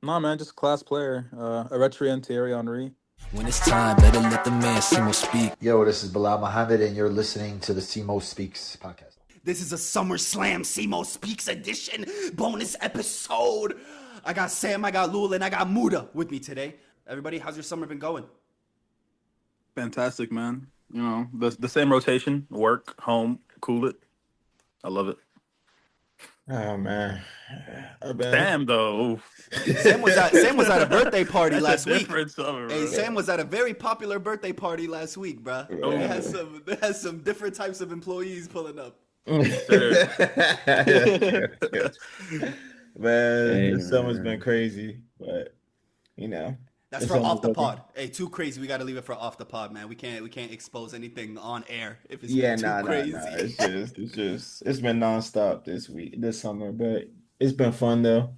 Nah, man, just a class player. Eritrean Thierry Henry. When it's time, better let the man Simo speak. Yo, this is Bilal Muhammad, and you're listening to the Simo.Speaks podcast. This is a SummerSlam Simo.Speaks edition bonus episode. I got Sam, I got Lul, and I got Muda with me today. Everybody, how's your summer been going? Fantastic, man. You know, the same rotation, work, home, cool it. I love it. Oh man, Sam, though. Sam was at a birthday party That's last a week. different summer, Hey, bro. Sam was at a very popular birthday party last week, bruh. Oh. They had some different types of employees pulling up. man, Hey, this summer's man. been crazy, but you know, That's this for summer's off the looking- pod. Hey, too crazy. We got to leave it for off the pod, man. We can't expose anything on air if it's Yeah, too crazy. It's been nonstop this summer, but it's been fun though.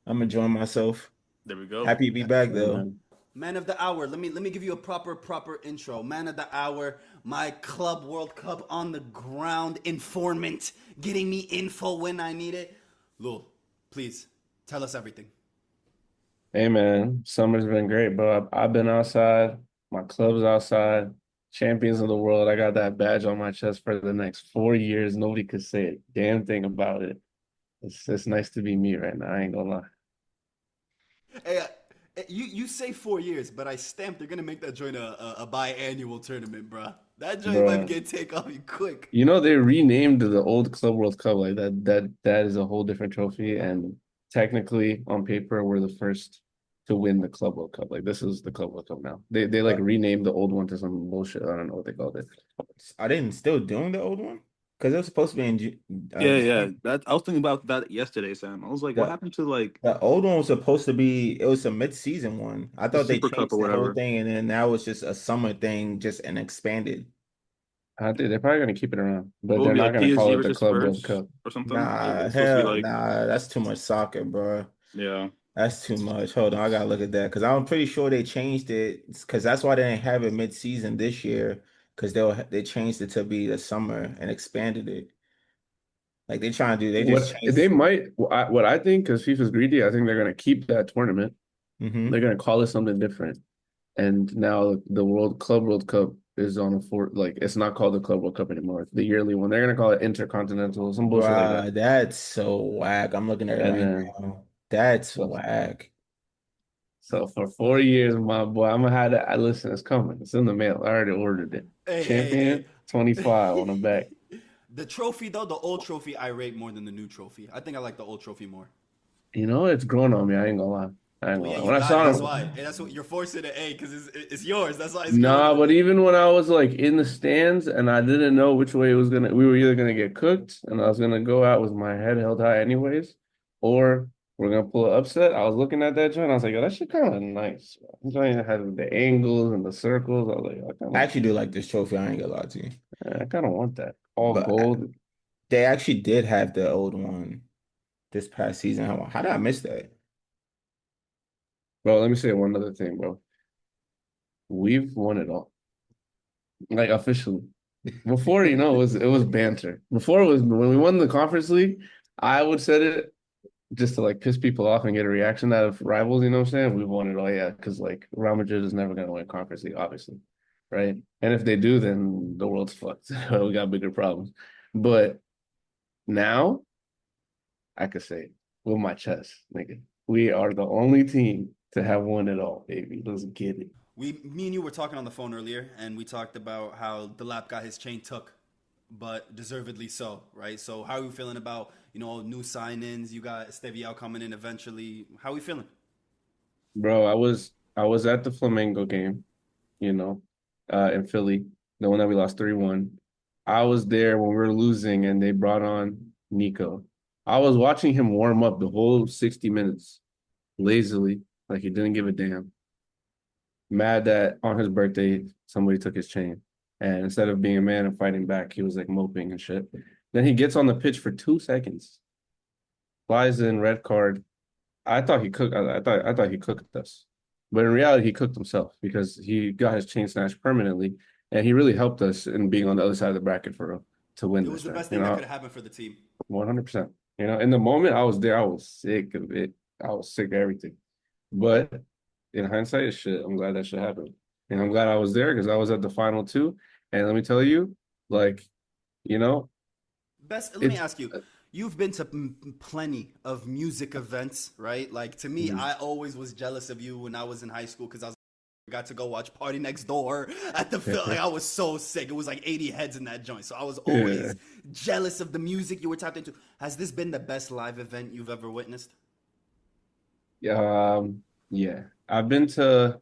I'm enjoying myself. There we go. Happy to be back though. Man. Man of the hour. Let me give you a proper intro. Man of the hour, my club World Cup on the ground informant, getting me info when I need it. Lul, please tell us everything. Hey, man. Summer's been great, bro. I've been outside. My club's outside. Champions of the world. I got that badge on my chest for the next 4 years. Nobody could say a damn thing about it. It's nice to be me right now. I ain't gonna lie. Hey, you say 4 years, but I stamped they're gonna make that joint a biannual tournament, bruh. That joint Bruh. might get take off you quick. You know, they renamed the old Club World Cup like that. That is a whole different trophy, and technically, on paper, we're the first to win the Club World Cup. Like this is the Club World Cup now. They like renamed the old one to some bullshit. I don't know what they called it. Are they still doing the old one? Because it was supposed to be in Yeah. I was thinking about that yesterday, Sam. I was like, what Yeah. happened to like The old one was supposed to be. It was a mid-season one. I thought they Super Cup changed or the whole whatever? thing, and then now it's just a summer thing, just an expanded. I think they're probably gonna keep it around, but What would they're be not like gonna call PSG it the versus Club World Spurs Cup. or something? Nah, It's supposed to be hell, like, nah, that's too much soccer, bro. yeah. That's too much. Hold on, I gotta look at that because I'm pretty sure they changed it because that's why they didn't have it mid-season this year because they changed it to be the summer and expanded it. Like they trying to do, they just What they changed. might, what I think, because FIFA's greedy, I think they're gonna keep that tournament. Hmm. They're gonna call it something different. And now the World Cup is on a like it's not called the Club World Cup anymore. It's the yearly one. They're gonna call it Intercontinental, some bullshit like Bruh, that. that's so whack. I'm looking at it And right then now. That's so, whack. so for 4 years, my boy, I'm gonna have to. I listen, it's coming. It's in the mail. I already ordered it. Champion 25 on the back. The trophy though, the old trophy, I rate more than the new trophy. I think I like the old trophy more. You know, it's grown on me. I ain't gonna lie. I ain't gonna Yeah, lie. you When I got saw it. That's him, why. And that's what you're forcing it, because it's yours. That's why it's nah, grown. but even when I was like in the stands and I didn't know which way it was gonna, we were either gonna get cooked and I was gonna go out with my head held high anyways, or we're gonna pull an upset. I was looking at that joint. I was like, yo, that shit kind of nice. I'm trying to have the angles and the circles. I was like, I actually do like this trophy. I ain't gonna lie to you. I kind of want that all But gold. they actually did have the old one this past season. How did I miss that? Bro, let me say one other thing, bro. We've won it all, like officially. Before, it was banter. Before it was when we won the conference league, I would said it just to like piss people off and get a reaction out of rivals, you know what I'm saying? We've won it all, yeah, because like Real Madrid is never gonna win conference league, obviously. Right. And if they do, then the world's fucked. We got bigger problems. But now I could say it with my chest, nigga. We are the only team to have won it all, baby. Let's get it. Me and you were talking on the phone earlier, and we talked about how Delap got his chain took, but deservedly so, right? So how are you feeling about, new sign-ins? You got Steviao coming in eventually. How are we feeling? Bro, I was at the Flamengo game, you know, in Philly, the one that we lost 3-1. I was there when we were losing and they brought on Nico. I was watching him warm up the whole 60 minutes lazily, like he didn't give a damn. Mad that on his birthday somebody took his chain. And instead of being a man and fighting back, he was like moping and shit. Then he gets on the pitch for 2 seconds, flies in, red card. I thought he cooked. I thought he cooked us, but in reality, he cooked himself because he got his chain snatched permanently, and he really helped us in being on the other side of the bracket for to win It this. was the Right? best thing that could have happened for the team. 100%. In the moment, I was there. I was sick of it. I was sick of everything. But in hindsight, shit, I'm glad that shit happened. And I'm glad I was there because I was at the final too. And let me tell you, like, you know, Best. Let me it's ask you. You've been to plenty of music events, right? Like to me, Mhm. I always was jealous of you when I was in high school because I was got to go watch Party Next Door at the film. Like, I was so sick. It was like 80 heads in that joint. So I was Yeah. always jealous of the music you were tapped into. Has this been the best live event you've ever witnessed? Yeah. I've been to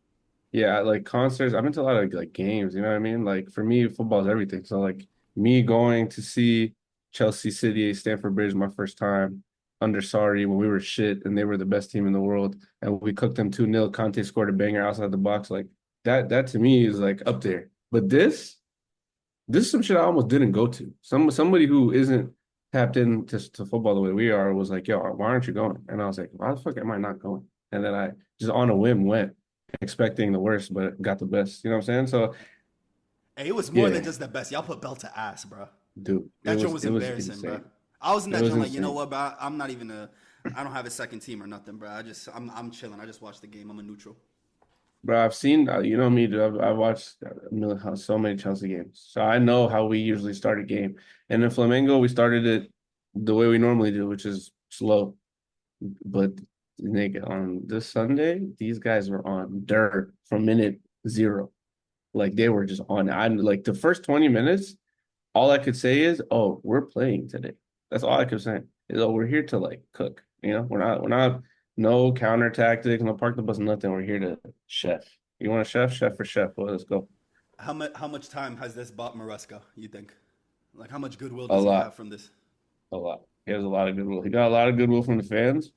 Yeah, like concerts. I've been to a lot of like games, you know what I mean? Like for me, football is everything. So like me going to see Chelsea City, Stamford Bridge my first time under Sarri when we were shit and they were the best team in the world and we cooked them 2-0. Conte scored a banger outside the box. Like that to me is like up there. But this is some shit I almost didn't go to. Somebody who isn't tapped into football the way we are was like, yo, why aren't you going? And I was like, why the fuck am I not going? And then I just on a whim went, expecting the worst, but got the best. You know what I'm saying? So Hey, it was more than yeah, just the best. Y'all put belt to ass, bro. dude, That joint was it was embarrassing, bro. insane. I was in It that was joint like, you know insane. what, bro? I'm not even a. I don't have a second team or nothing, bro. I'm chilling. I just watched the game. I'm a neutral. Bro, I've seen, you know me, dude. I've watched so many Chelsea games, so I know how we usually start a game. And in Flamengo, we started it the way we normally do, which is slow. But nigga, on this Sunday, these guys were on dirt from minute zero. Like they were just on. I like the first 20 minutes. All I could say is, "Oh, we're playing today." That's all I could say. Is, "Oh, we're here to like cook." You know, we're not no counter tactics, no park the bus, nothing. We're here to chef. You want a chef? Chef for chef. Well, let's go. How much time has this bought Maresca, you think? Like how much goodwill A does he have lot, from this? a lot. He has a lot of goodwill. He got a lot of goodwill from the fans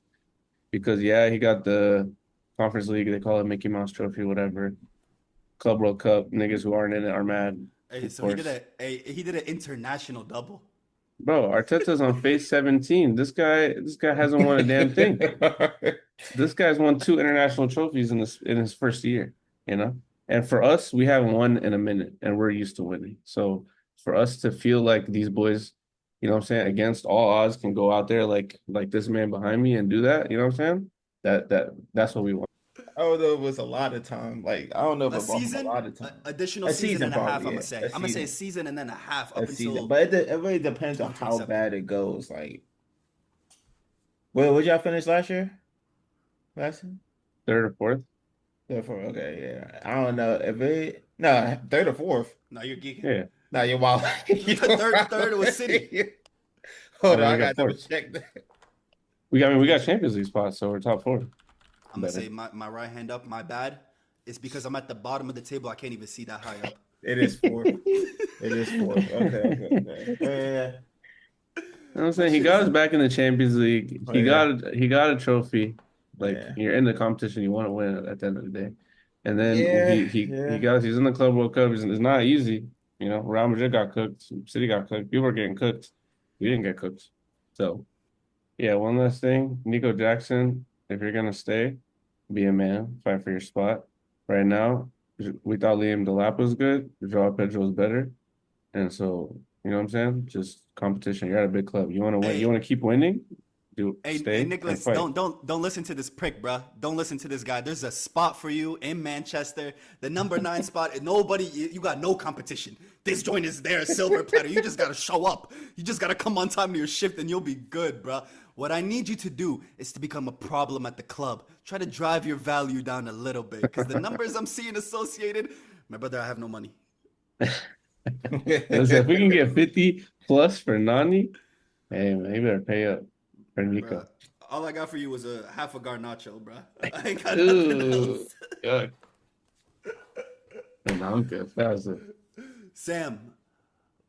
because yeah, he got the Conference League. They call it Mickey Mouse Trophy, whatever. Club World Cup. Niggas who aren't in it are mad, Hey, of so course. he did an international double. Bro, Arteta's on phase 17. This guy hasn't won a damn thing. This guy's won two international trophies in his first year, you know? And for us, we haven't won in a minute and we're used to winning. So for us to feel like these boys, you know what I'm saying, against all odds can go out there like this man behind me and do that, you know what I'm saying? That's what we want. I don't know if it was a lot of time. Like, I don't know if A it brought him a season, lot of time. additional A season season, and a half. probably, I'm gonna yeah. say. A I'm gonna say a season. season and then a half A up season. until But it really depends on how 2027. bad it goes. Like, wait, would y'all finish last year? Last year? Third or fourth. Third, fourth. Okay, yeah. I don't know if it. No, third or fourth. No, you're geeking. Yeah. No, you're wild. You're Third was City. wild. I Hold on, mean, I we got gotta double fourth. check that. We got Listen, Champions League spots, so we're top four. I'm gonna say Better. my right hand up. My bad. It's because I'm at the bottom of the table. I can't even see that high up. It is fourth. It is fourth. Okay, okay, okay. Yeah. You know what I'm My saying? He shit got is. us back in the Champions League. Oh yeah. He got a trophy. Like Yeah. you're in the competition, you want to win at the end of the day. And then Yeah, yeah. he's in the Club World Cup. It's not easy. You know, Real Madrid got cooked, City got cooked. People are getting cooked. We didn't get cooked. So yeah, one last thing. Nico Jackson, if you're gonna stay, be a man, fight for your spot. Right now, we thought Liam Delap was good. Joao Pedro was better. And so, you know what I'm saying? Just competition. You're at a big club. You want to win. You Hey, want to keep winning. hey, Stay and Nicholas, fight. don't listen to this prick, bruh. Don't listen to this guy. There's a spot for you in Manchester, the number 9 spot. And nobody, you got no competition. This joint is there, a silver platter. You just gotta show up. You just gotta come on time to your shift, and you'll be good, bruh. What I need you to do is to become a problem at the club. Try to drive your value down a little bit, because the numbers I'm seeing associated, my brother, I have no money. Listen, if we can get 50 plus for Nani, hey man, you better pay up for Bruh, Nico. all I got for you was a half a garnacho, bruh. I ain't got nothing Ooh, else. yuck. No, I'm good. That was it. Sam,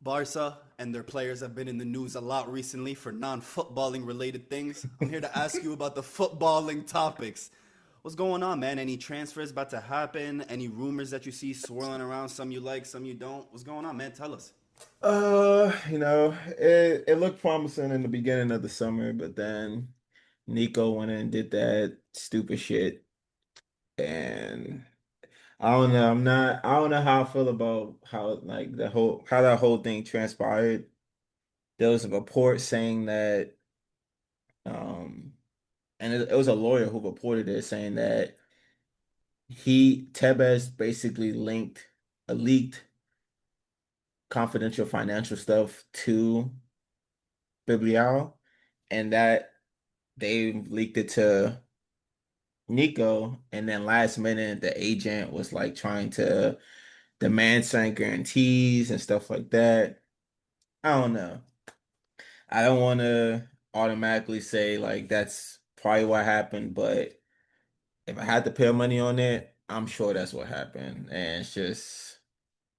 Barca and their players have been in the news a lot recently for non-footballing related things. I'm here to ask you about the footballing topics. What's going on, man? Any transfers about to happen? Any rumors that you see swirling around? Some you like, some you don't. What's going on, man? Tell us. it looked promising in the beginning of the summer, but then Nico went and did that stupid shit. And I don't know. I don't know how I feel about how like how that whole thing transpired. There was a report saying that um and it was a lawyer who reported it saying that he Tevez basically leaked confidential financial stuff to Biblial, and that they leaked it to Nico, and then last minute the agent was like trying to demand certain guarantees and stuff like that. I don't know. I don't want to automatically say like that's probably what happened, but if I had to put money on it, I'm sure that's what happened. And it's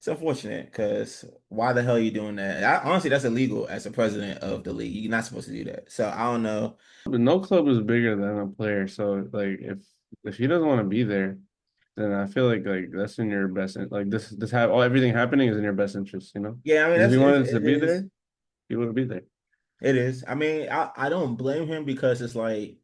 unfortunate because why the hell are you doing that? Honestly, that's illegal as a president of the league. You're not supposed to do that. So I don't know. But no club is bigger than a player. So like if he doesn't want to be there, then I feel like that's in your best like this have all everything happening is in your best interest, you know? Yeah, I mean Because if that's he wanted to it be is. there, he would be there. It is. I mean, I don't blame him because it's like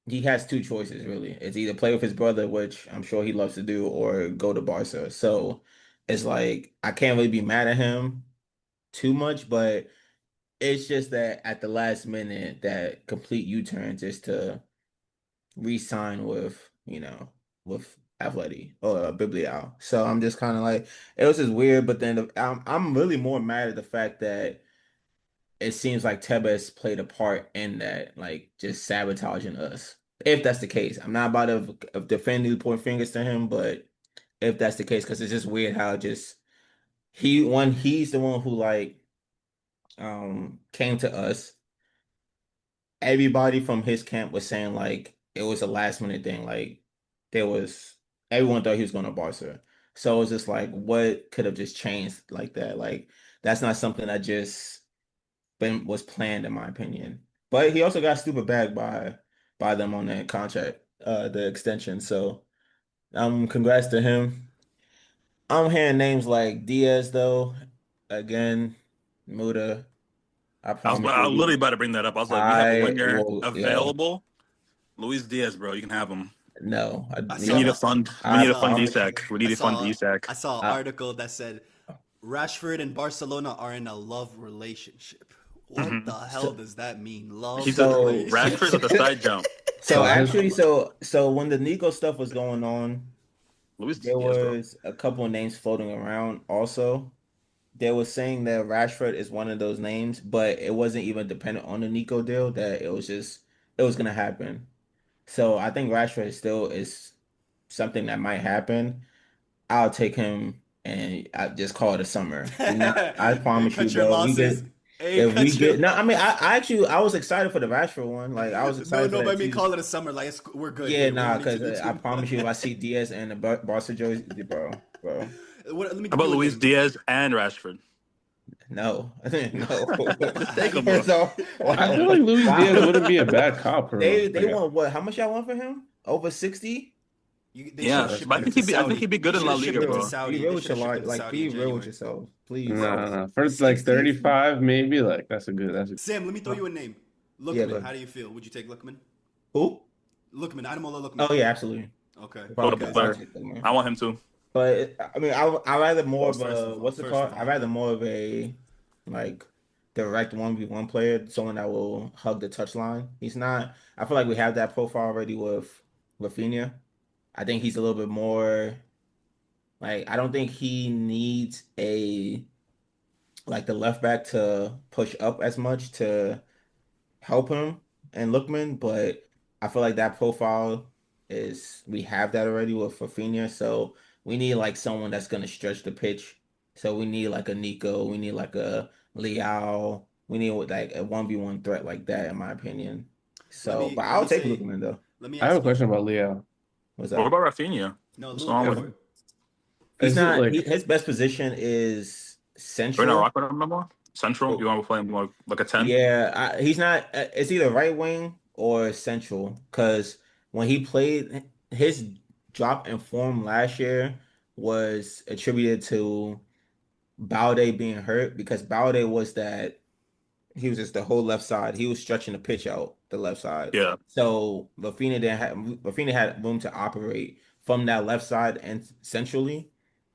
he has two choices really. It's either play with his brother, which I'm sure he loves to do, or go to Barca. So it's like I can't really be mad at him too much, but it's just that at the last minute, that complete U-turn just to re-sign with, with Atleti or Biblial. So I'm just kind of like, it was just weird. But then I'm really more mad at the fact that it seems like Tebas played a part in that, like just sabotaging us. If that's the case, I'm not about to of defending point fingers to him, but if that's the case, because it's just weird how just he's the one who like came to us. Everybody from his camp was saying like it was a last minute thing. Like there was everyone thought he was going to Barca. So it was just like what could have just changed like that? Like that's not something that just been was planned in my opinion. But he also got stupid bagged by them on that contract, the extension. So congrats to him. I'm hearing names like Diaz though. Again, Muda. I promise I was literally you, about to bring that up. I was like, we have a I winger will, yo. available. Luis Diaz, bro. You can have him. No, I We need a saw yo, fund. We I I need a fund saw promise Isak. you. We I need a fund saw Isak. I saw an I, article that said Rashford and Barcelona are in a love relationship. What Hmm the hell so, does that mean? Love He's a so, Rashford's at relationship? the side jump. so So his actually, so when the Nico stuff was going on, Luis there Diaz, bro. was a couple of names floating around. Also, they were saying that Rashford is one of those names, but it wasn't even dependent on the Nico deal. That it was gonna happen. So I think Rashford still is something that might happen. I'll take him and I just call it a summer. Do not, I Hey, promise you, cut your bro. losses. Hey, If we cut your get, no, I mean, losses. I was excited for the Rashford one. Like, I was No, excited for no, that by me too. call it a summer. Like we're good Yeah, here. We nah, don't need to because do I too promise you, if I much. see Diaz and the Barca jersey, bro, Let me How give about you a Luis name. Diaz and Rashford? no, no. Just take him, bro. First off, I feel like Luis Diaz wow. wouldn't be a bad cop for him. They Like want what? How much y'all want for him? Over 60? They should have Yeah, that's shipped but him crazy. to I think Saudi. he'd be They good in should La have shipped Liga, him to Bro, bro. be Saudi. real They with should have shipped him to Saudi be in real with January. yourself, please. No. For like 60? 35, maybe like that's a Sam, let me throw you a name. Yeah, Lookman. How but do you feel? Would you take Lookman? who? Lookman. Ademola Lookman. Oh yeah, absolutely. Okay, Notable If I because player. take them, man. I want him too. But I mean, I rather more of first a of all, what's it first called? of I all, rather more of a like direct 1v1 player, someone that will hug the touchline. He's not. I feel like we have that profile already with Rafinha. I think he's a little bit more like I don't think he needs a like the left back to push up as much to help him and Lookman, but I feel like that profile is we have that already with Rafinha, so we need like someone that's gonna stretch the pitch. So we need like a Nico, we need like a Leao, we need like a 1v1 threat like that, in my opinion. So, but let I'll me take say, Lookman though. let me I have a ask you. question about Leo. What's What up? about Rafinha? No, What's Lou, wrong go with If for it. him? He's is it not like his best position is Are we not central. rocking him no more? Central? You want to play him like a 10? Yeah, he's not. It's either right wing or central. Because when he played, his drop in form last year was attributed to Balde being hurt. Because Balde was that he was just the whole left side. He was stretching the pitch out the left side. Yeah. So Rafinha had room to operate from that left side and centrally.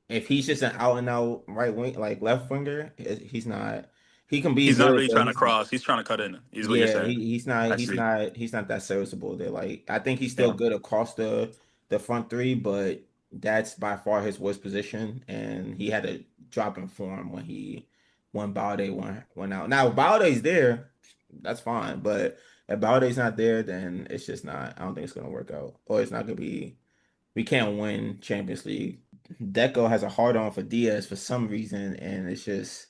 If he's just an out and out right wing, like left winger, he's not. he can be He's not good, really but trying to he's not. cross. He's trying to cut in. Is what you're Yeah, saying. he's not I he's see. not he's not that serviceable there. Like I think he's still Yeah, good across the front three, but that's by far his worst position, and he had a drop in form when Balde went out. Now Balde's there, that's fine, but if Balde's not there, then it's just not. I don't think it's gonna work out, or it's not gonna be. We can't win Champions League. Deco has a hard on for Diaz for some reason, and it's just.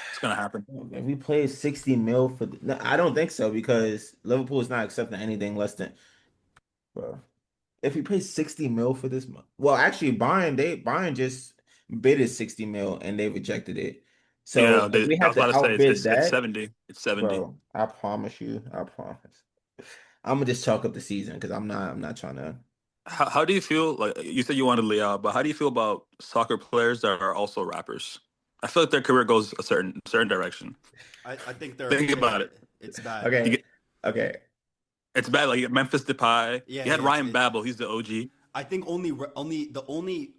it's gonna happen. If we play 60 mil for no, I don't think so because Liverpool is not accepting anything less than bro. If we pay 60 mil for this month, well, actually, Bayern just bidded 60 mil and they rejected it. Yeah, So if we I have was about to to say outbid it's that, 70. It's 70. bro, I promise you, I promise. I'm gonna just chalk up the season because I'm not trying to. How do you feel? Like you said, you wanted Leao, but how do you feel about soccer players that are also rappers? I feel like their career goes a certain direction. I think they're Think okay. about it. It's bad. You Okay, get okay. it's bad. Like Memphis Depay. Yeah, You had yeah. Ryan Babel. He's the OG. I think only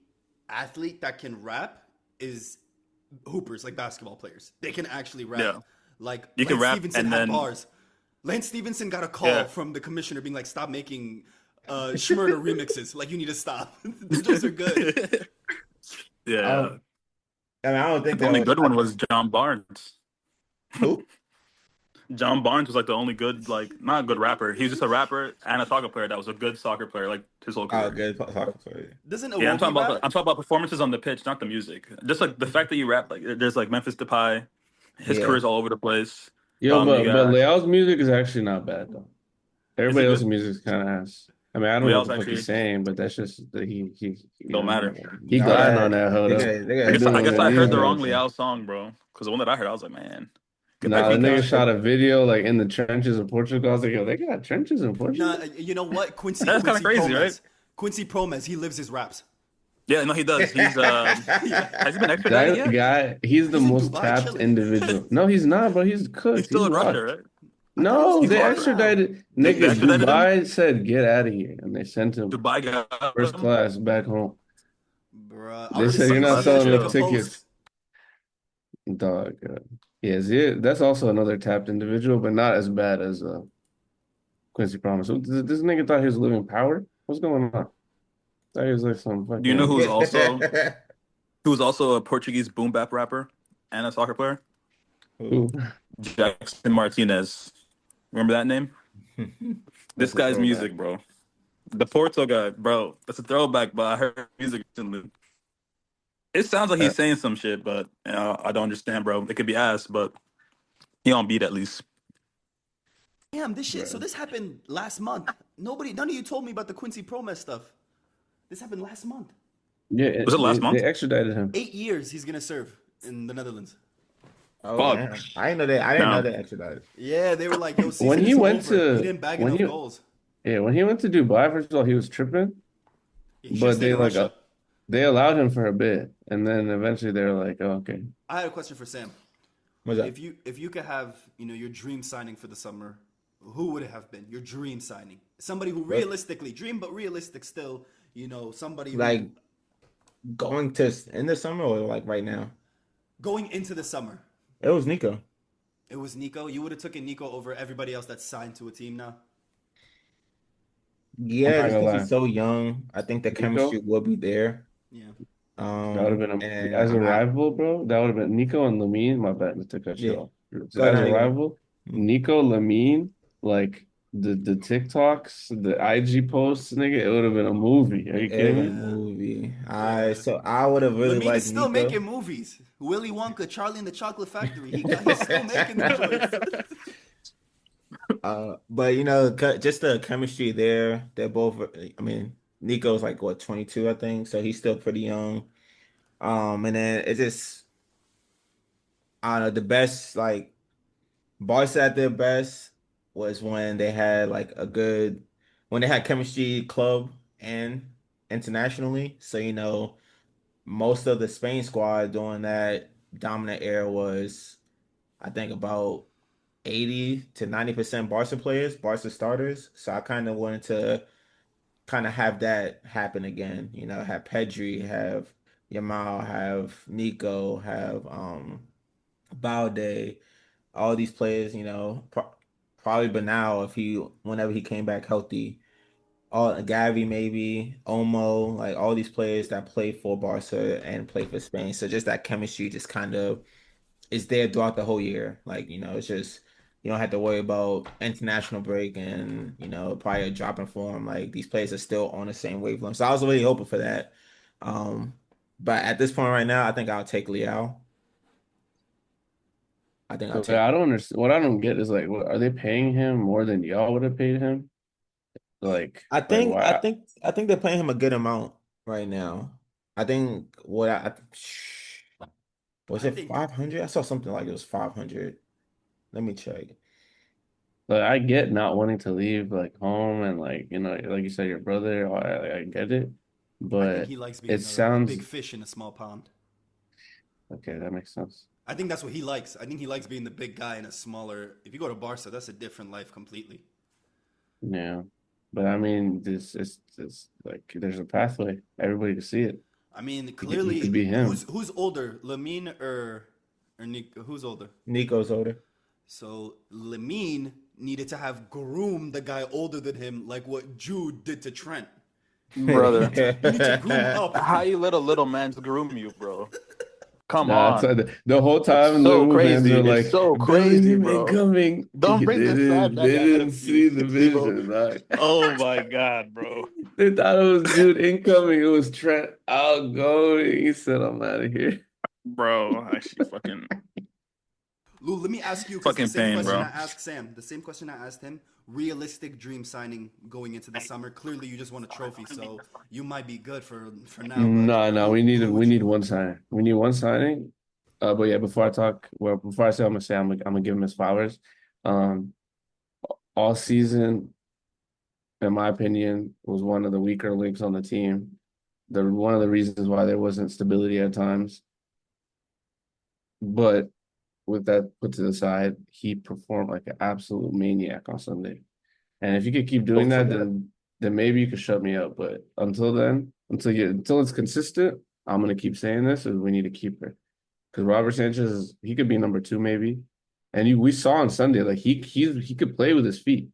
athlete that can rap is hoopers, like basketball players. They can actually rap. Yeah, Like you can Lance rap Stevenson and had then bars. Lance Stevenson got a call yeah, from the commissioner being like, "Stop making Schmurder remixes. Like you need to stop. The jokes are good." yeah. Um, I mean, I don't think The only that. good one was John Barnes. Who? John Barnes was like the only good, like not a good rapper. He was just a rapper and a soccer player that was a good soccer player, like his whole Oh, career. good soccer player. Doesn't Yeah, Iwobi rap? I'm talking about performances on the pitch, not the music. Just like the fact that you rap, like there's like Memphis Depay, his Yeah. career's all over the place. Yo, You but got Leal's music is actually not bad though. is Everybody it else's good? music is kind of ass. I mean, I don't know what Leal's the fuck he's actually saying, but that's just that you don't know matter. he No, gliding on that hoe they though. got they He got doing I one guess of I these heard the wrong joints. Leal song, bro. Because the one that I heard, I was like, man, get no. back Nah, the on He nigga comes track. shot to a video like in the trenches of Portugal. I was like, yo, they got trenches in Nah, Portugal? you know what? That's kind of Quincy crazy, right? Promes. Quincy Promes, he lives his raps. Yeah, no, he does. He's Yeah. has he been extradited That yet? guy, he's the He's in most Dubai tapped chilling. individual. No, he's not, bro. He's He's cooked. still He's in Russia, locked. right? I thought he was No, He's they moving locked. around. extradited. They Nigga, extradited him. Dubai said, get out of here. And they sent him Dubai got first him. class back home. Bruh, I They would have said, you're seen not That's selling CJ enough chill. propose. tickets. Dog. Yeah, see, that's also another tapped individual, but not as bad as Quincy Promise. So this nigga thought he was living power. What's going on? Thought he was like some Do you know fucking who's also a Portuguese boom bap rapper and a soccer player? who? Jackson Martinez. Remember that name? This That's a guy's throwback. music, bro. The Porto guy, bro. That's a throwback, but I heard music recently. It sounds like Uh, he's saying some shit, but I don't understand, bro. It could be ass, but he on beat at least. Damn, this shit. So Bro. this happened last month. None of you told me about the Quincy Promes stuff. This happened last month. yeah, Was it they, last they month? extradited him. 8 years he's gonna serve in the Netherlands. Oh Fuck. damn! I didn't know that. I didn't know No. that extradited. Yeah, they were like, "Yo, When season he is went over. He to didn't bag when enough he goals. yeah, when he went to Dubai, first of all, he was tripping, He should have but stayed in Russia." they allowed him for a bit, and then eventually they were like, oh, okay. I had a question for Sam. What's up? If you could have your dream signing for the summer, who would it have been your dream signing? Somebody who What? realistically dream, but realistic still. Somebody who Like going to in the summer or like right now? going into the summer. It was Nico. It was Nico. You would have taken Nico over everybody else that's signed to a team now. I'm Yeah, not just gonna because lie. he's so young, I think the chemistry Nico, will be there. Yeah. that would have been And as a I rival, bro. That would have been Nico and Lamine. My bad, to cut you yeah. off. Go ahead. As How a you going? rival, Nico, Lamine, like the TikToks, the IG posts, nigga, it would have been a movie. Are you It was kidding a me? Yeah. movie. Yeah. So I would have really Lamine is liked still Nico. making movies. Willy Wonka, Charlie and the Chocolate Factory. He's still making the joints. But just the chemistry there. They're both. I mean, Nico's like what 22, I think, so he's still pretty young. And then it just I don't know. The best like Barca at their best was when they had like when they had chemistry club and internationally. So most of the Spain squad during that dominant era was I think about 80 to 90% Barca players, Barca starters. So I kind of wanted to kind of have that happen again. Have Pedri, have Yamal, have Nico, have Balde, all these players, probably Banal whenever he came back healthy, all Gavi maybe, Omo, like all these players that play for Barca and play for Spain. So just that chemistry just kind of is there throughout the whole year. Like, it's just you don't have to worry about international break and, probably a drop in form. Like these players are still on the same wavelength. So I was really hoping for that. Um, but at this point right now, I think I'll take Liao. I think I'll But take I don't understand. What I don't get is like, what, are they paying him more than y'all would have paid him? I Why? think they're paying him a good amount right now. I think was I it think 500? I saw something like it was 500. Let me check. Like, I get not wanting to leave like home and like like you said, your brother. I get it, I think but he likes it being a sounds big fish in a small pond. okay. That makes sense. I think that's what he likes. I think he likes being the big guy in a smaller. If you go to Barca, that's a different life completely. Yeah, but I mean, this is like there's a pathway. Everybody can see it. I mean, He could clearly, be him. who's older, Lamine or Nick? Who's older? Nico's older. So Lamine needed to have groomed the guy older than him, like what Jude did to Trent. Brother. You need to groom up. How you let a little man groom you, bro? Come Nah, on. the whole It's time so Liverpool fans crazy. are It's like so crazy, Bellingham bro. incoming. Don't bring this sad They guy ahead didn't of me, see the Simo. vision. Like, Oh my God, bro. they thought it was Jude incoming. It was Trent outgoing. He said, "I'm out of here." Bro, actually Lou, let me ask you because the fucking same pain, question bro. I asked Sam, the same question I asked him. Realistic dream signing going into the summer. Clearly, you just won a trophy, so you might be good for now. But No, who we would need you? one signing. We need one signing. But yeah, before I say what I'm gonna say, I'm gonna give him his flowers. Um, all season, in my opinion, was one of the weaker links on the team. One of the reasons why there wasn't stability at times. But with that put to the side, he performed like an absolute maniac on Sunday. And if you could keep doing Hope for that, that. then maybe you could shut me up. But until then, until it's consistent, I'm gonna keep saying this, is we need a keeper. Because Robert Sanchez, he could be number two maybe. And we saw on Sunday, like he could play with his feet.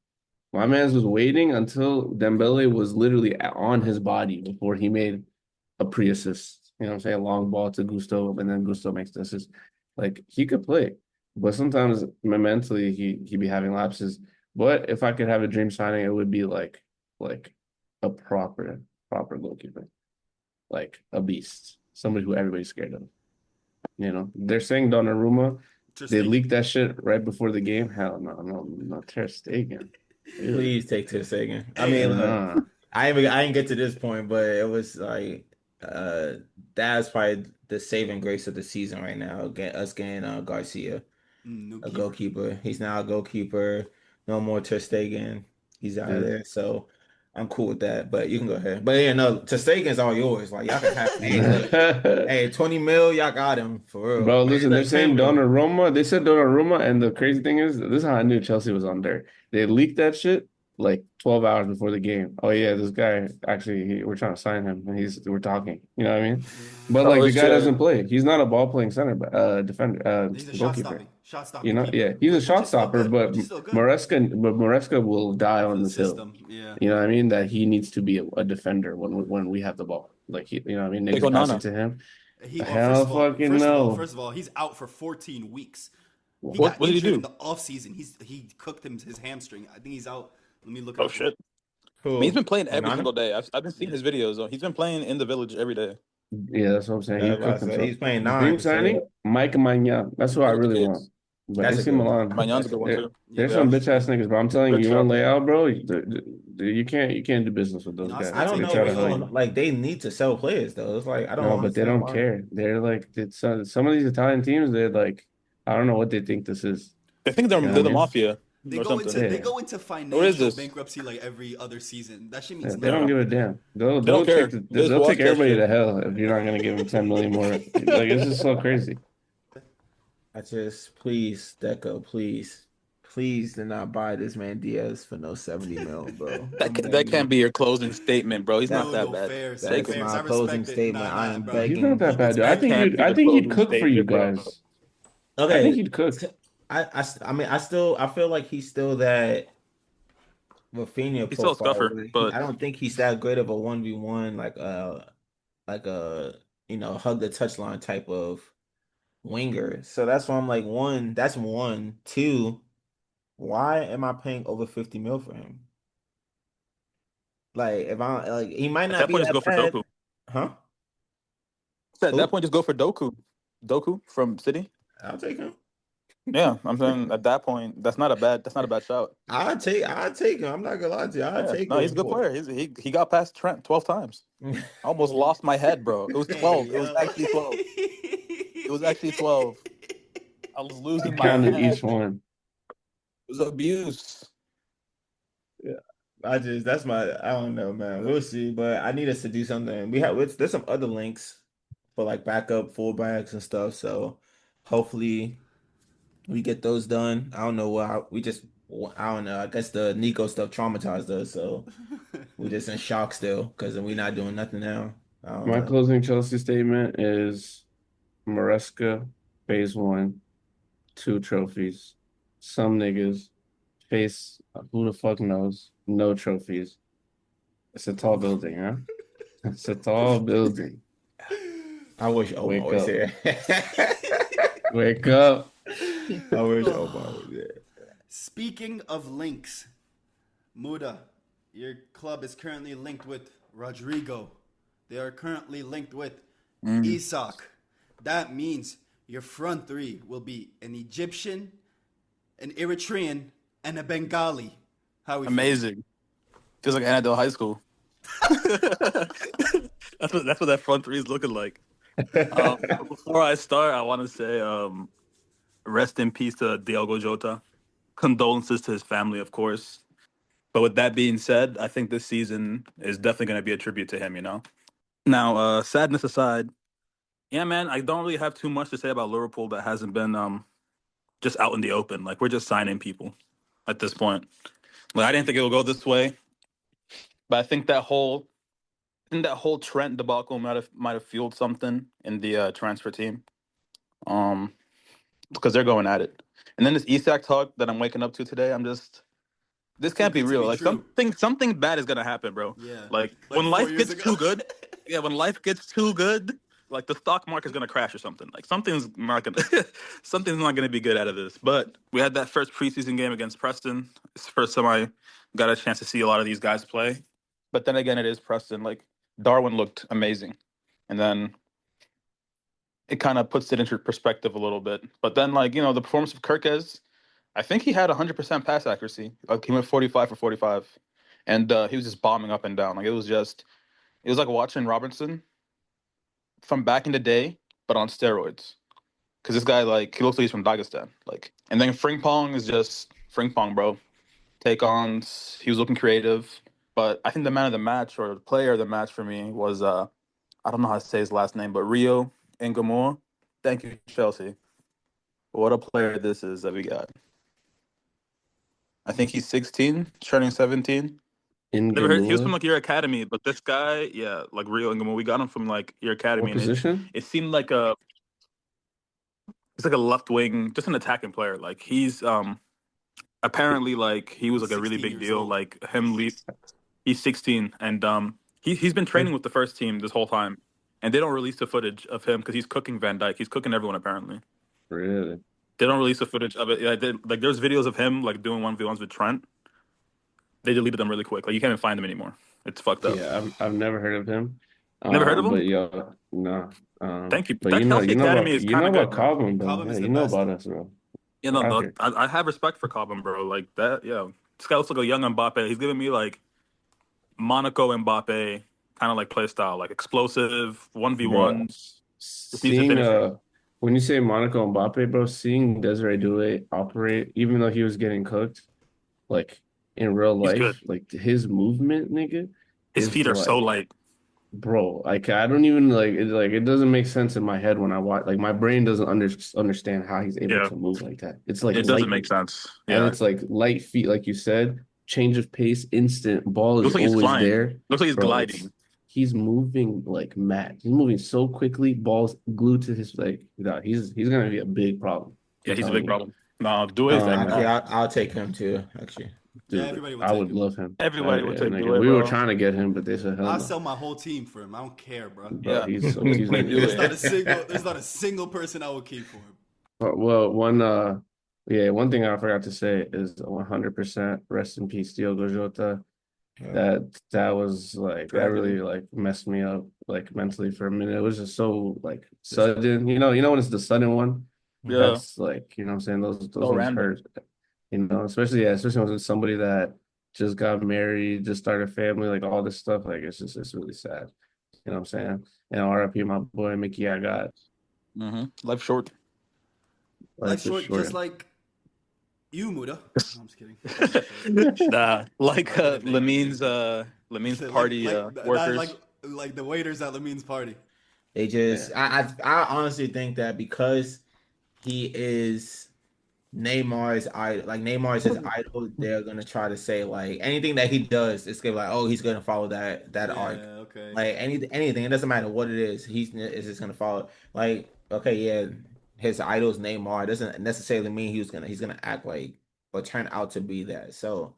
My man's was waiting until Dembele was literally on his body before he made a pre-assist. You know what I'm saying? A long ball to Gusto, and then Gusto makes the assist. Like he could play, but sometimes mentally he be having lapses. But if I could have a dream signing, it would be like a proper goalkeeper, like a beast, somebody who everybody's scared of. They're saying Donnarumma. They Interesting. leaked that shit right before the game. Hell no, no, Ter Stegen. Ew. Please take Ter Stegen. I Hey, mean, look, Nah. I didn't get to this point, but it was like that's probably the saving grace of the season right now. Us getting Garcia, new a keeper. goalkeeper. He's now a goalkeeper. No more Ter Stegen. He's out of Yeah. there. So I'm cool with that. But you can go ahead. But yeah, no, Ter Stegen's all yours. Like y'all can have. Hey, look. Hey, 20 mil, y'all got him for real. Bro, Hey, listen, they're look, 10 saying mil. Donnarumma. They said Donnarumma, and the crazy thing is, this is how I knew Chelsea was on dirt. They leaked that shit like 12 hours before the game. Oh yeah, this guy actually, we're trying to sign him, and we're talking. You know what I mean? But like Oh the guy shit. doesn't play. He's not a ball playing center, but defender, He's a goalkeeper. shot stopping keeper, Yeah, he's a which shot is still stopper, good. but Which is still good Maresca will die for on the this hill. system. Yeah. You know what I mean? That he needs to be a defender when we have the ball. Like you know what I mean? Take Niggas passing Onana. to him. He well, Hell fucking no. first of all, he's out for 14 weeks. He What got did he injured in do? the off season. He cooked his hamstring. I think he's out. Let me look it Oh up. shit. I mean, he's Who? been playing every Onana? single day. I've been seeing Yeah. his videos. He's been playing in the village every day. Yeah, that's what I'm saying. Yeah, I He was about cooked to say himself. he's playing Dream nine. So signing, Mike Magnan. That's who I Look at the really want. kids. But that's a AC good one. Milan, Manyan's a That's a good one good there, one. too. Yeah, there's but some he's bitch ass niggas, bro. I'm telling Good you, you want shout. Leao, bro. You can't do business with those I guys. still I don't They take know try to what's hug going Leao. on. you. Like they need to sell players though. It's like I don't No, but they understand don't why. care. They're like some of these Italian teams. They're like, I don't know what they think this is. I think they're You know they're what the I mean? mafia or something. They Yeah, go into What is financial this? bankruptcy like every other season. That shit yeah, means they don't Yeah. nothing. give a damn. They don't care. They just They'll watch take that everybody shit. to hell if you're not gonna give them 10 million more. Like it's just so crazy. I just please, Deco, please do not buy this man Diaz for no 70 mil, bro. I'm That begging can't you. be your closing statement, bro. He's not That that No, bad. fairs, Take that's him. fairs. my I closing respect it. statement. I Nah, am bro. He's not begging. that He bad, gets dude. That paid. can't be I the think he'd closing cook for you statement, bro. guys. I think Okay. he'd cook. I mean, I feel like he's still that Rafinha He's still a profile. scuffer, Where but I don't think he's that great of a 1v1, like a hug the touchline type of winger. So that's why I'm like, one, that's one. Two, why am I paying over 50 mil for him? Like if I like he might at not that be point, just that go for bad. Doku. Huh? So at that Who? point, just go for Doku. Doku from City. I'll take him. Yeah, I'm saying at that point, that's not a bad shout. I'll take him. I'm not gonna lie to you. I'll Yeah, take no, he's a him. good player. He got past Trent 12 times. I almost lost my head, bro. It was Hey 12. It was yo. actually 12. It was actually 12. I was He losing my counted head. each one. It was abuse. Yeah. That's my I don't know, man. We'll see, but I need us to do something. There's some other links for like backup fullbacks and stuff. So hopefully we get those done. I don't know I don't know. I guess the Nico stuff traumatized us, so we're just in shock still because we're not doing nothing now. I don't My know. closing Chelsea statement is Maresca, phase one, two trophies. Some niggas face who the fuck knows, no trophies. It's a tall building, huh? It's a tall building. I wish Omar Wake was up. here. Wake up. I wish Omar was there. Speaking of links, Muda, your club is currently linked with Rodrigo. They are currently linked with Mm, Isak. That means your front three will be an Egyptian, an Eritrean, and a Bengali. How we feel? amazing. Feels like Annandale High School. That's what that front three is looking like. But before I start, I want to say rest in peace to Diogo Jota. Condolences to his family, of course. But with that being said, I think this season is definitely going to be a tribute to him. Now, sadness aside, yeah, man, I don't really have too much to say about Liverpool that hasn't been just out in the open. Like we're just signing people at this point. Like I didn't think it would go this way, but I think that whole Trent debacle might have fueled something in the transfer team. Um, because they're going at it. And then this Isak talk that I'm waking up to today, this Too can't be good to real. be Like true. something bad is gonna happen, bro. Yeah, Like like when four life years gets ago. too good, yeah, when life gets too good, like the stock market's gonna crash or something. Like something's not gonna be good out of this. But we had that first preseason game against Preston. It's the first time I got a chance to see a lot of these guys play. But then again, it is Preston. Like Darwin looked amazing, and then it kind of puts it into perspective a little bit. But then, like the performance of Kirkez, I think he had 100% pass accuracy. Like he went 45 for 45, and he was just bombing up and down. Like it was like watching Robertson from back in the day, but on steroids. Because this guy, like, he looks like he's from Dagestan. Like, and then Frimpong is just Frimpong, bro. Take ons. He was looking creative, but I think the man of the match or the player of the match for me was I don't know how to say his last name, but Rio Ingamore. Thank you, Chelsea. What a player this is that we got. I think he's 16, turning 17. In Never heard. He was from Gamua. like your academy, but this guy, yeah, like Rio Ingham, we got him from like your academy, What and it position? it seemed like he's like a left wing, just an attacking player. Like he's apparently like he was He's like a really 16 big years deal. old. Like him leave. He's 16, and he's been training with the first team this whole time, and they don't release the footage of him because he's cooking Van Dyke. He's cooking everyone apparently. Really? They don't release the footage of it. Yeah, like there's videos of him like doing 1v1s with Trent. They deleted them really quick. Like you can't even find them anymore. It's fucked up. Yeah, I've never heard of him. Never heard of him? But yo, no. Thank you. But That Chelsea Academy is you kind know of good, about man. Cobham though. Cobham Yeah, is the you know best. about us, bro. No, We're out no, here. I have respect for Cobham, bro. Like that, yeah. This guy looks like a young Mbappe. He's giving me like Monaco Mbappe kind of like play style, like explosive one v Bro, ones. Just needs a seeing finisher. when you say Monaco Mbappe, bro, seeing Desiree Doué operate, even though he was getting cooked, like in real He's good. life, like his movement, nigga, His is feet are so like, light. bro, like I don't even like it doesn't make sense in my head when I watch, like my brain doesn't understand how he's able Yeah, to move like that. It's like it doesn't make lightning, sense. and Yeah, it's like light feet, like you said, change of pace, instant, ball is looks like he's always flying. there, Looks like he's bro. gliding. It's he's moving like mad. He's moving so quickly, balls glued to his like, he's gonna be a big problem. Yeah, I'm he's a telling big you. problem. No, do it. Actually, I'll take him too. Actually, Yeah, Dude, everybody would I take would him. love him. Everybody would take Nigga, do it, we were bro. trying to get him, but they said hell I'll no. sell my whole team for him. I don't care, bro. Bro, Yeah, he's we gonna do be it. There's not a single person I would keep for him. Well, one thing I forgot to say is 100% rest in peace, Diogo Jota. yeah. That was like that Tragedy. really like messed me up like mentally for a minute. It was just so like sudden, you know when it's the sudden one, Yeah, that's like you know what I'm saying those so ones random. hurt, especially when it's somebody that just got married, just started a family, like all this stuff, like it's really sad. You know what I'm saying? And RIP my boy Mickey, I got Life short. Life life is short, just short. like you, Muda. No, I'm just kidding. Life short. Nah, like I didn't think. Lamine's like party that, workers. like the waiters at Lamine's party. They Yeah. just, I honestly think that because he is Neymar's idol, like Neymar is his idol, they're gonna try to say like anything that he does, it's gonna be like, oh, he's gonna follow that arc. Yeah, okay. Like anything, it doesn't matter what it is is just gonna follow. Like, okay, yeah, his idol's Neymar. It doesn't necessarily mean he's gonna act like or turn out to be that. So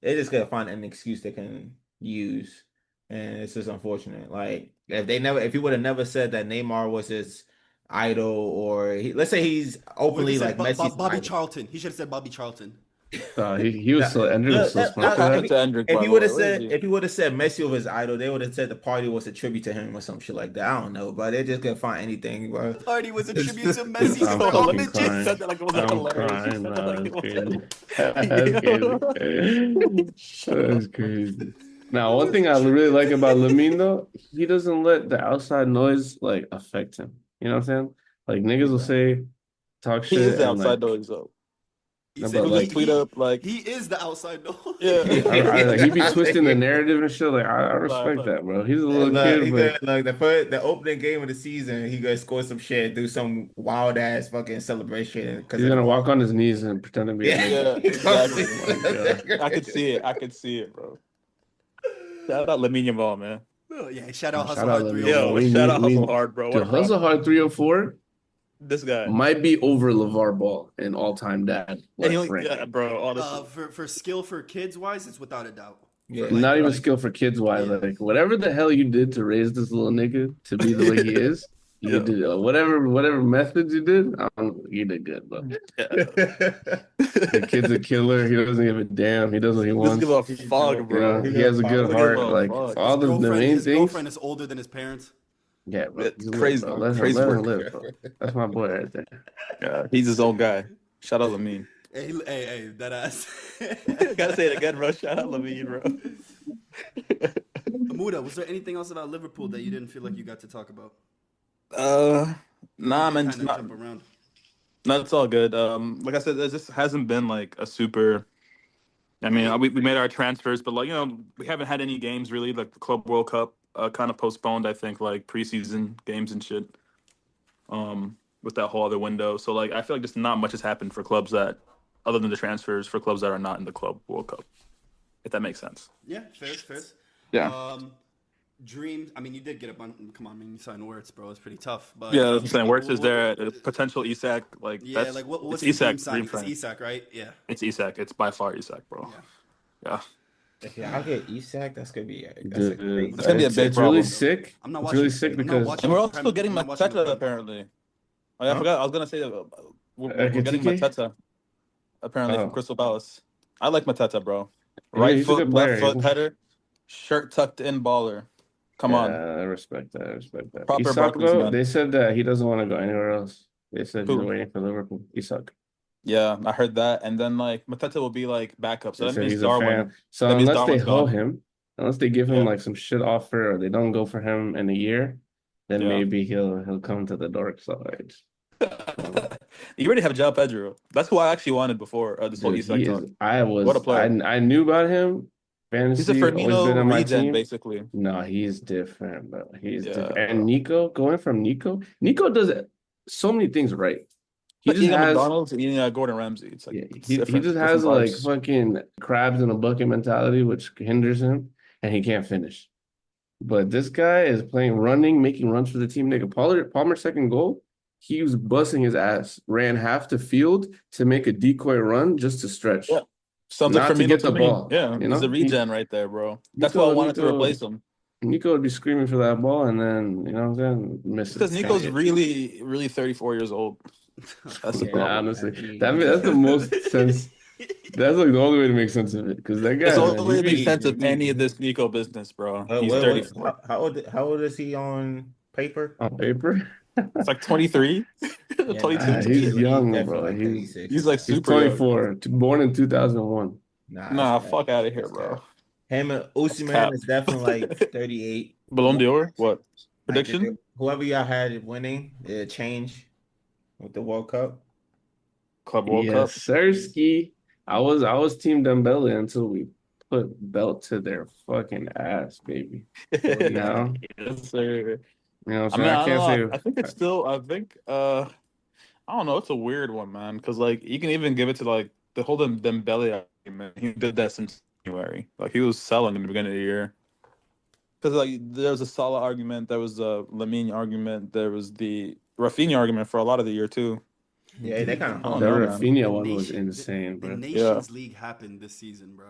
they're just gonna find an excuse they can use, and it's just unfortunate. Like if he would have never said that Neymar was his idol, or let's say he's What if he openly said like Messi's Bobby idol. Charlton? He should have said Bobby Charlton. He was so Andrew was so smart for Shout that. out to Hendrick, If by he the would way. have Where is said he? if he would have said Messi was his idol, they would have said the party was a tribute to him or some shit like that. I don't know, but they're just gonna find anything, bro. Party was a tribute to Messi I'm for all fucking He crying. bitches. said that like it was like I'm hilarious. He crying, said that bro. like it That's crazy. was That's crazy. Now, one thing I really like about Lamine though, he doesn't let the outside noise like affect him. You know what I'm saying? Like niggas will say talk He is shit the and outside like noise though. He no, said but He'll just like tweet up like, he is the outside noise. yeah. like he be twisting the narrative and shit. Like I Nah, respect fuck. that, bro. He's a And little look, kid, he but gonna like the opening game of the season. He gonna score some shit, do some wild ass fucking celebration because he's of the gonna walk ball. on his knees and pretend to be a Yeah, nigga. Yeah, exactly. Oh my god. I could see it. I could see it, bro. Shout out Lamine Yamal, man. Oh, yeah, shout out Hustle Shout out Hard Lamine, bro. 304. Yo, shout out Hustle Hard, bro. What Dude, a Hustle problem. Hard 304 This guy. might be over LeVar Ball in all-time dad And he like only, yeah, ranking. bro, honestly. For skill for kids wise, it's without a doubt. Yeah. For, Not even like, skill for kids wise. yeah. Like whatever the hell you did to raise this little nigga to be the way he is, you Yeah. did whatever methods you did. You did good, bro. Yeah. The kid's a killer. He doesn't give a damn. He does what he Doesn't wants. give a fuck, You bro. know, he has a good Doesn't heart. give a Like fuck. all the main his things. girlfriend is older than his parents. Yeah, bro. It's He's lit, crazy. bro. Crazy let him work. live, bro. That's my boy right there. Yeah, he's his own guy. Shout out Lamine. Hey, that ass. Gotta say it again, bro. Shout out Lamine, bro. Muda, was there anything else about Liverpool that you didn't feel like you got to talk about? Nah, man, Kind of jump around. no, it's all good. Like I said, there just hasn't been like a super. I mean, we made our transfers, but like we haven't had any games really. Like the Club World Cup, kind of postponed. I think like preseason games and shit. With that whole other window, so like I feel like just not much has happened for clubs that, other than the transfers, for clubs that are not in the Club World Cup. If that makes sense. Yeah, fair. Yeah. Dreams. I mean, you did get a bunch. Come on, I mean, you signed Wirtz, bro. It's pretty tough. But Yeah, that's what I'm saying. Wirtz is there. Potential Isak, like Yeah, that's like what's it's the Isak. dream signing? Dream It's sign. Isak, right? Yeah. It's Isak. It's by far Isak, bro. Yeah. Yeah, I'll get Isak. That's gonna be Dude, crazy. It's gonna be a big it's really problem. sick. I'm not It's watching. really sick I'm not because watching And we're the also Prem- getting I'm not watching the Mateta Prem. apparently. Oh, yeah, I Huh? forgot. I was gonna say we're getting Ekitike? Mateta apparently from Oh. Crystal Palace. I like Mateta, bro. Yeah, Right he's a foot, good player. left foot header, shirt tucked in, baller. Come Yeah, on, I respect that. I respect that. proper Isak, Barclays though, man. they said that he doesn't want to go anywhere else. They said he's Who? waiting for Liverpool. Isak. Yeah, I heard that. And then like Mateta will be like backup. So They that said means he's a Darwin. fan. So That means unless they Darwin's hoe gone. him, unless they give him Yeah. like some shit offer or they don't go for him in a year, then Yeah. maybe he'll come to the dark side. You already have Joao Pedro. That's who I actually wanted before this whole Dude, Isak he talk. is. I What a player. I knew about him. He's a Fantasy always been Firmino on my regen, team. basically. No, he's different, bro. He's Yeah, different. bro. And Nico, going from Nico does so many things right. He Like just eating at has McDonald's and eating at Gordon Ramsay. It's like Yeah, it's he different. just Different has like vibes. fucking crabs in a bucket mentality, which hinders him, and he can't finish. But this guy is playing running, making runs for the team. Nigga, Palmer's second goal, He was busting his ass, ran half the field to make a decoy run just to Yeah. stretch, Sounds like not to Firmino get to the me. ball. Yeah, You he's a know, regen right there, bro. That's why I wanted to Nico replace him. Nico would be screaming for that ball, and then you know what I'm saying, It's because misses. Nico's really, really 34 years old. That's the Yeah, Nah, problem. honestly, he that's the most sense. That's like the only way to make sense of it, because that It's guy, the man, only way he to make be sense of any of this Nico business, bro. He's 34. How old is he on paper? on paper. It's like 23, yeah, nah, 22. He's he's young, definitely bro. like 36. He's like He's super young. 24, born in 2001. Nah, Nah, fuck out of here, that's bro. cap. Him and That's Usman cap. is definitely like 38. Ballon d'Or? What? Like Prediction? whoever y'all had winning, it change with the World Cup. Club World Yes, Cup. Sirski. I was Team Dembele until we put belt to their fucking ass, baby. Now, Yes, sir. you know what I'm I saying? mean, I I don't can't know. say I think it's still. I don't know. It's a weird one, man. Because like you can even give it to like the whole Dembele argument. He did that since January. Like he was selling in the beginning of the year. Because like there was a Salah argument, there was a Lamine argument, there was the Rafinha argument for a lot of the year too. Yeah, they Dude, kind of I don't the hung up. know, man. Rafinha the one was nation, insane, the bro. Yeah, Nations League happened this season, bro.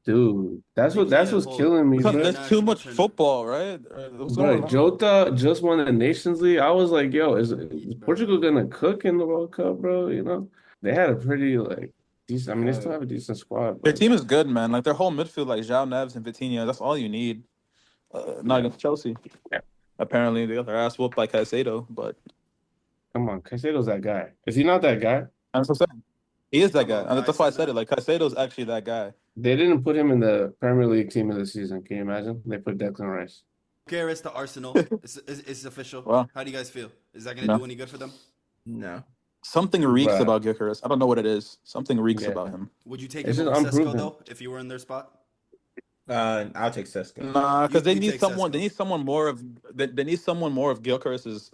Dude, that's They what played that's a what's whole killing me, because bro. there's too international much tournament. football, right? What's Bro, going on? Jota just won the Nations League. I was like, yo, is Portugal Bro, gonna cook in the World Cup, bro? You know, they had a pretty like decent. I mean, they still Uh, have a decent squad, Their but team is good, man. Like their whole midfield, like Joao Neves and Vitinha, that's all you need. Not yeah, against Chelsea. yeah. Apparently, they got their ass whooped by Caicedo, but Come on, Caicedo's that guy. Is he not that guy? that's what I'm saying. He is talk that guy, about and Kai that's why I said said it. that. Like Caicedo's actually that guy. They didn't put him in the Premier League team of the season. Can you imagine? They put Declan Rice. Gyokeres to Arsenal. It's official. Well, How do you guys feel? Is that gonna no, do any good for them? no. something reeks But about Gyokeres. I don't know what it is. Something reeks yeah, about him. Would you take it's him just over Sesko unproven. though, if you were in their spot? I'll take Sesko. Nah, because they You need take someone. They Sesko. need someone more of. They need someone more of Gyokeres's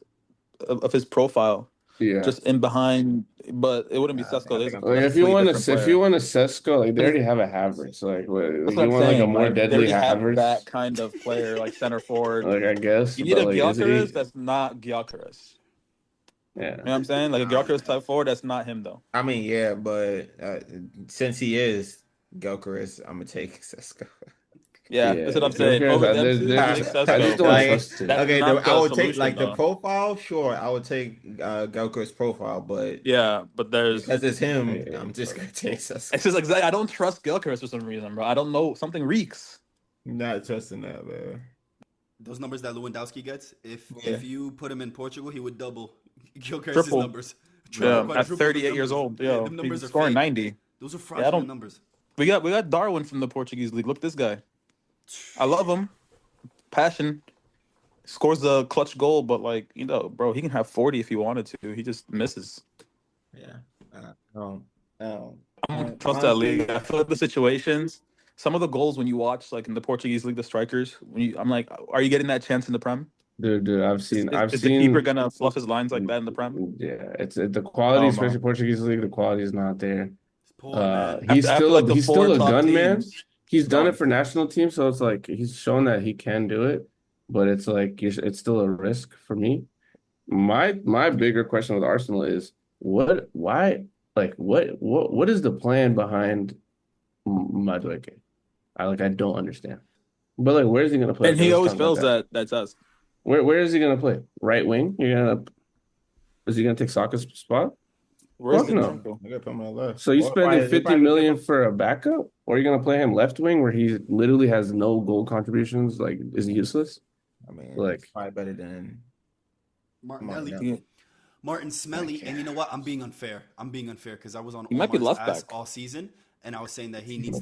of his profile, Yeah. just in behind. But it wouldn't be I Sesko. think He's I'm Like a taking if you completely want Sesko. different to if you player. want a Sesko, like they 'Cause already have a Havertz. Like that's if what you I'm want like a saying. more Like they deadly already have Havertz, that kind of player, like center forward. like I guess, You need but a like is Gyokeres he? that's not Gyokeres. Yeah. You know what I'm saying? Like a I don't Gyokeres know. type forward that's not him though. I mean, yeah, but since he is Gyokeres, I'm gonna take Sesko. Yeah, that's Yeah, what I'm saying. Gyökeres, Over them two, there's take just I just Sesko, don't but Like, trust him. that's okay, not I the would take solution like the though. profile. Sure, I would take Gyokeres profile, but Yeah, but there's because it's him, Yeah, I'm just gonna take Sesko. it's just exactly. I don't trust Gyokeres for some reason, bro. I don't know. Something reeks. Not trusting that, man. Those numbers that Lewandowski gets, Yeah. if you put him in Portugal, he would double Gyokeres' Triple. numbers. Triple, Yeah, at quadruple the 38 years numbers. old. Yeah, Yo, them he's numbers are scoring fake. 90. Those are Yeah, I fraudulent don't. numbers. We got Darwin from the Portuguese league. Look, this guy. I love him. Passion. Scores a clutch goal, but like bro, he can have 40 if he wanted to. He just misses. Yeah. Um, I don't trust that league. honestly, I feel like the situations, some of the goals when you watch like in the Portuguese league, the strikers, I'm like, are you getting that chance in the Prem? dude. Is, is, I've is the keeper seen. gonna fluff his lines like that in the Prem? Yeah, it's the I quality, don't especially know. Portuguese league. The quality is not there. It's poor, man. I feel like the He's four still a top gun man. teams. He's done it No, for national teams, so it's like he's shown that he can do it. But it's like it's still a risk for me. My bigger question with Arsenal is what is the plan behind Madueke? I don't understand. But like where is he gonna play? and Okay, he let's always talk about fails that. that. That's us. Where is he gonna play? Right wing? Is he gonna take Saka's spot? Where's Fuck the no. Jungle? I gotta put my left. So you Or spending they 50 probably give million him. for a backup, or are you gonna play him left wing where he literally has no goal contributions, like is useless? I mean, Like it's probably better than Martinelli. Martinelli. Martin Smelly, and you know what? I'm being unfair. because I was on He might be Omar's left ass back. all season, and I was saying that he needs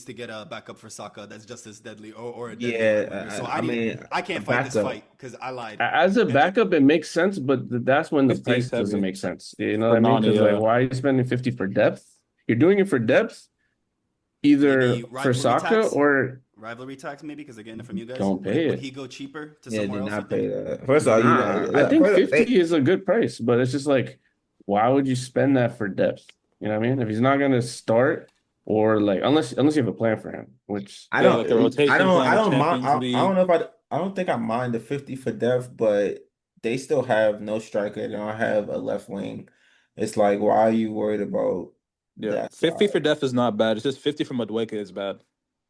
to get a backup for Saka that's just as deadly or a deadly right winger. So I mean, I can't a fight this backup. fight because I lied. as a backup, it makes sense, but that's when the 50 price is doesn't heavy make sense. You know for what I mean? Nani. Because like, why are you spending 50 for depth? You're doing it for depth, either Maybe for Saka or rivalry tax, maybe because they're getting it from you guys. don't pay Would it. he go cheaper to Yeah, somewhere did else? You not pay think? that. First of all, Nah, I think first, 50 is a good price, but it's just like, why would you spend that for depth? You know what I mean? If he's not gonna start, or like unless you have a plan for him, which I Yeah, don't, like a rotation I plan with don't mind. Champions I League. don't know if I don't think I mind the 50 for depth, but they still have no striker. They don't have a left wing. It's like, why are you worried about Yeah, that 50 side? for Def is not bad. It's just 50 from Madueke is bad.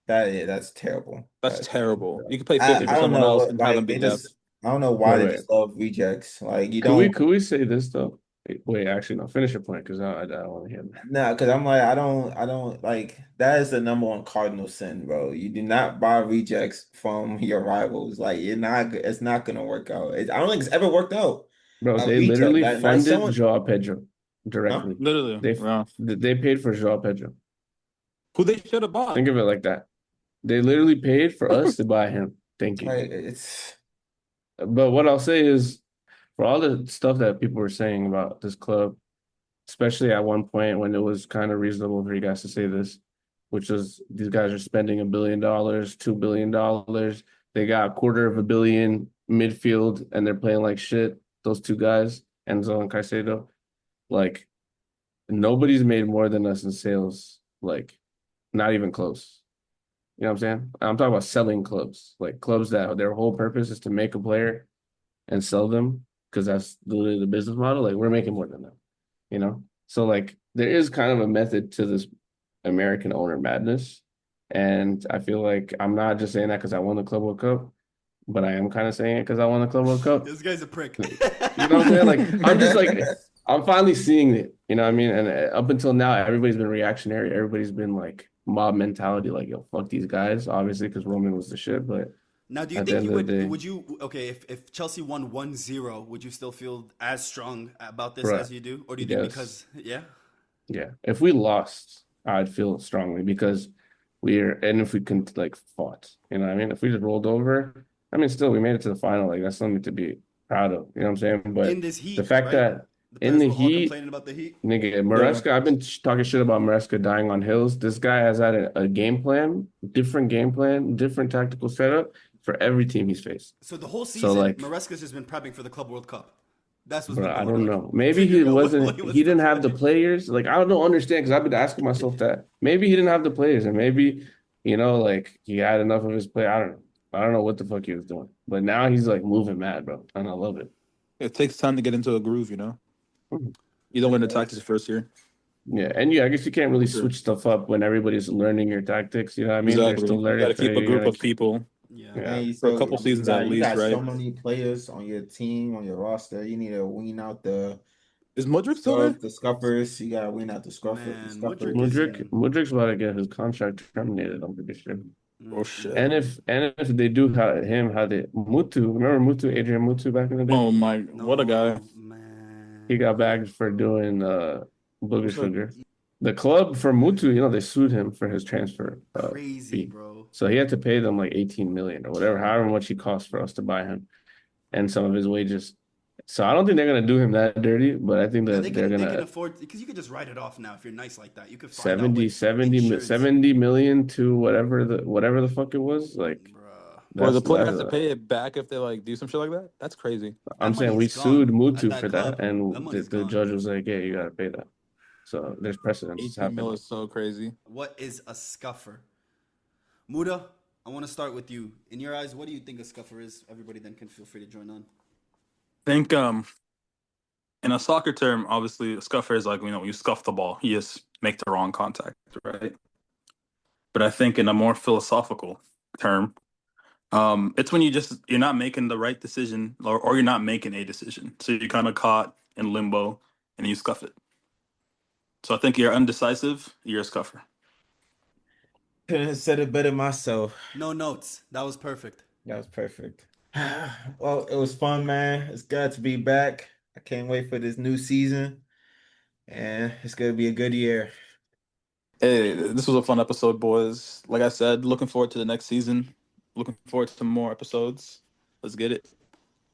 That's terrible. That's That's terrible. terrible. You can play 50 for I don't someone know else what and have them like be they Def. just I don't know why Wait, they wait. just love rejects. Like you Could don't we say this though? Wait, actually, no. Finish your point because I don't want to hear that. no, because I'm like I don't like that is the number one cardinal sin, bro. You do not buy rejects from your rivals. Like it's not gonna work out. I don't think it's ever worked out. Bro, A they reject, literally like funded someone, Joao Pedro huh? directly. Literally. They Yeah. they paid for Joao Pedro. Who they should have bought. Think of it like that. They literally paid for us to buy him. Thinking. Like it's But what I'll say is, for all the stuff that people were saying about this club, especially at one point when it was kind of reasonable for you guys to say this, which was these guys are spending $1 billion, $2 billion. They got a quarter of a billion midfield, and they're playing like shit. Those two guys, Enzo and Caicedo, like nobody's made more than us in sales. Like, not even close. You know what I'm saying? I'm talking about selling clubs, like clubs that their whole purpose is to make a player and sell them because that's literally the business model. Like we're making more than them, you know? So like there is kind of a method to this American owner madness. And I feel like I'm not just saying that because I won the Club World Cup, but I am kind of saying it because I won the Club World Cup. This guy's a prick. You know what I'm saying? Like I'm just like I'm finally seeing it. You know what I mean? And up until now, everybody's been reactionary. Everybody's been like mob mentality, like yo, fuck these guys, obviously, because Roman was the shit. But Now, do you at the think end you of the day, would you okay if Chelsea won 1-0, would you still feel as strong about this bruh, as you do, or do you think yes. because yeah? Yeah, if we lost, I'd feel strongly because and if we couldn't like fought, you know what I mean? If we just rolled over, I mean, still we made it to the final. Like that's something to be proud of. You know what I'm saying? But In this the heat, fact right? that The in players the were all heat, complaining about the heat. nigga, Yeah. Maresca, I've been talking shit about Maresca dying on hills. This guy has had a game plan, different tactical setup for every team he's faced. So the whole So season, like, Maresca's just been prepping for the Club World Cup. That's what's bro, been I going don't on. know. Maybe he Figuring out what wasn't. he wants He to didn't have the play. players. Like I don't understand because I've been asking myself that. Maybe he didn't have the players, and maybe like he had enough of his play. I don't know. I don't know what the fuck he was doing, but now he's like moving mad, bro, and I love it. It takes time to get into a groove, you know? Mhm. You don't learn the tactics first year. Yeah, and yeah, I guess you can't really Sure. switch stuff up when everybody's learning your tactics. You know what I mean? They're Exactly. still You got learning. to So keep a you group gotta of keep. people Yeah. Yeah, and for a so couple seasons at you least, got so right? many players on your team, on your roster. You need to wean out Is Mudrick still there? the scuffers. You gotta wean out the Man, Mudryk scuffers. is Mudrick, in. Mudrik's about to get his contract terminated. I'm pretty sure. Oh Mm-mm. shit. And if they do have him, how they Mutu, remember Mutu, Adrian Mutu back in the day? Oh my, what a guy. No, man. He got bagged for doing booger What's up? sugar. The club for Mutu, they sued him for his transfer Crazy, fee. bro. So he had to pay them like 18 million or whatever, however much he cost for us to buy him and some of his wages. So I don't think they're gonna do him that dirty, but I think No, that they're they can gonna afford because you could just write it off now if you're nice like that. You could find out 70, what 70, insurance. 70 million to whatever the fuck it was. Like Bruh. Or the player has that's to pay it back if they like do some shit like that? That's crazy. That I'm saying money we is sued gone at Mutu that for that, club. That and money's the gone. judge was like, "Yeah, you gotta pay that." So there's precedence 18 mil happening. is so crazy. What is a scuffer? Muda, I want to start with you. In your eyes, what do you think a scuffer is? Everybody then can feel free to join on. Think in a soccer term, obviously a scuffer is like, when you scuff the ball, you just make the wrong contact, right? But I think in a more philosophical term, it's when you're not making the right decision or you're not making a decision. So you're kind of caught in limbo and you scuff it. So I think you're undecisive, you're a scuffer. Couldn't have said it better myself. No notes. That was perfect. That was perfect. Well, it was fun, man. It's glad to be back. I can't wait for this new season, and it's gonna be a good year. Hey, this was a fun episode, boys. Like I said, looking forward to the next season. Looking forward to more episodes. Let's get it.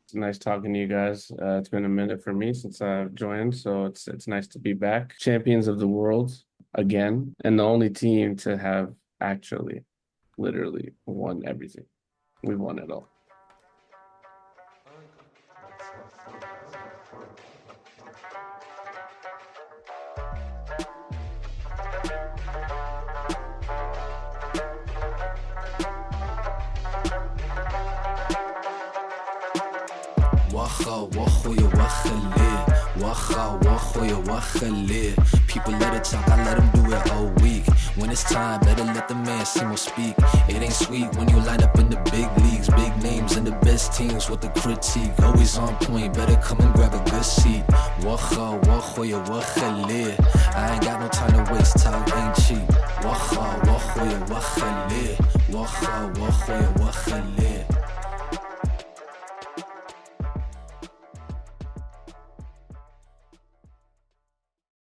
It's nice talking to you guys. It's been a minute for me since I've joined, so it's nice to be back. Champions of the world again, and the only team to have actually, literally won everything. We've won it all. Wacha, wachoya, wachale. Wacha, wachoya, wachale. People let it talk, I let them do it all week. When it's time, better let the man Simo.Speak. It ain't sweet when you line up in the big leagues. Big names and the best teams with the critique. Always on point, better come and grab a good seat. Wacha, wachoya, wachale. I ain't got no time to waste, talk ain't cheap.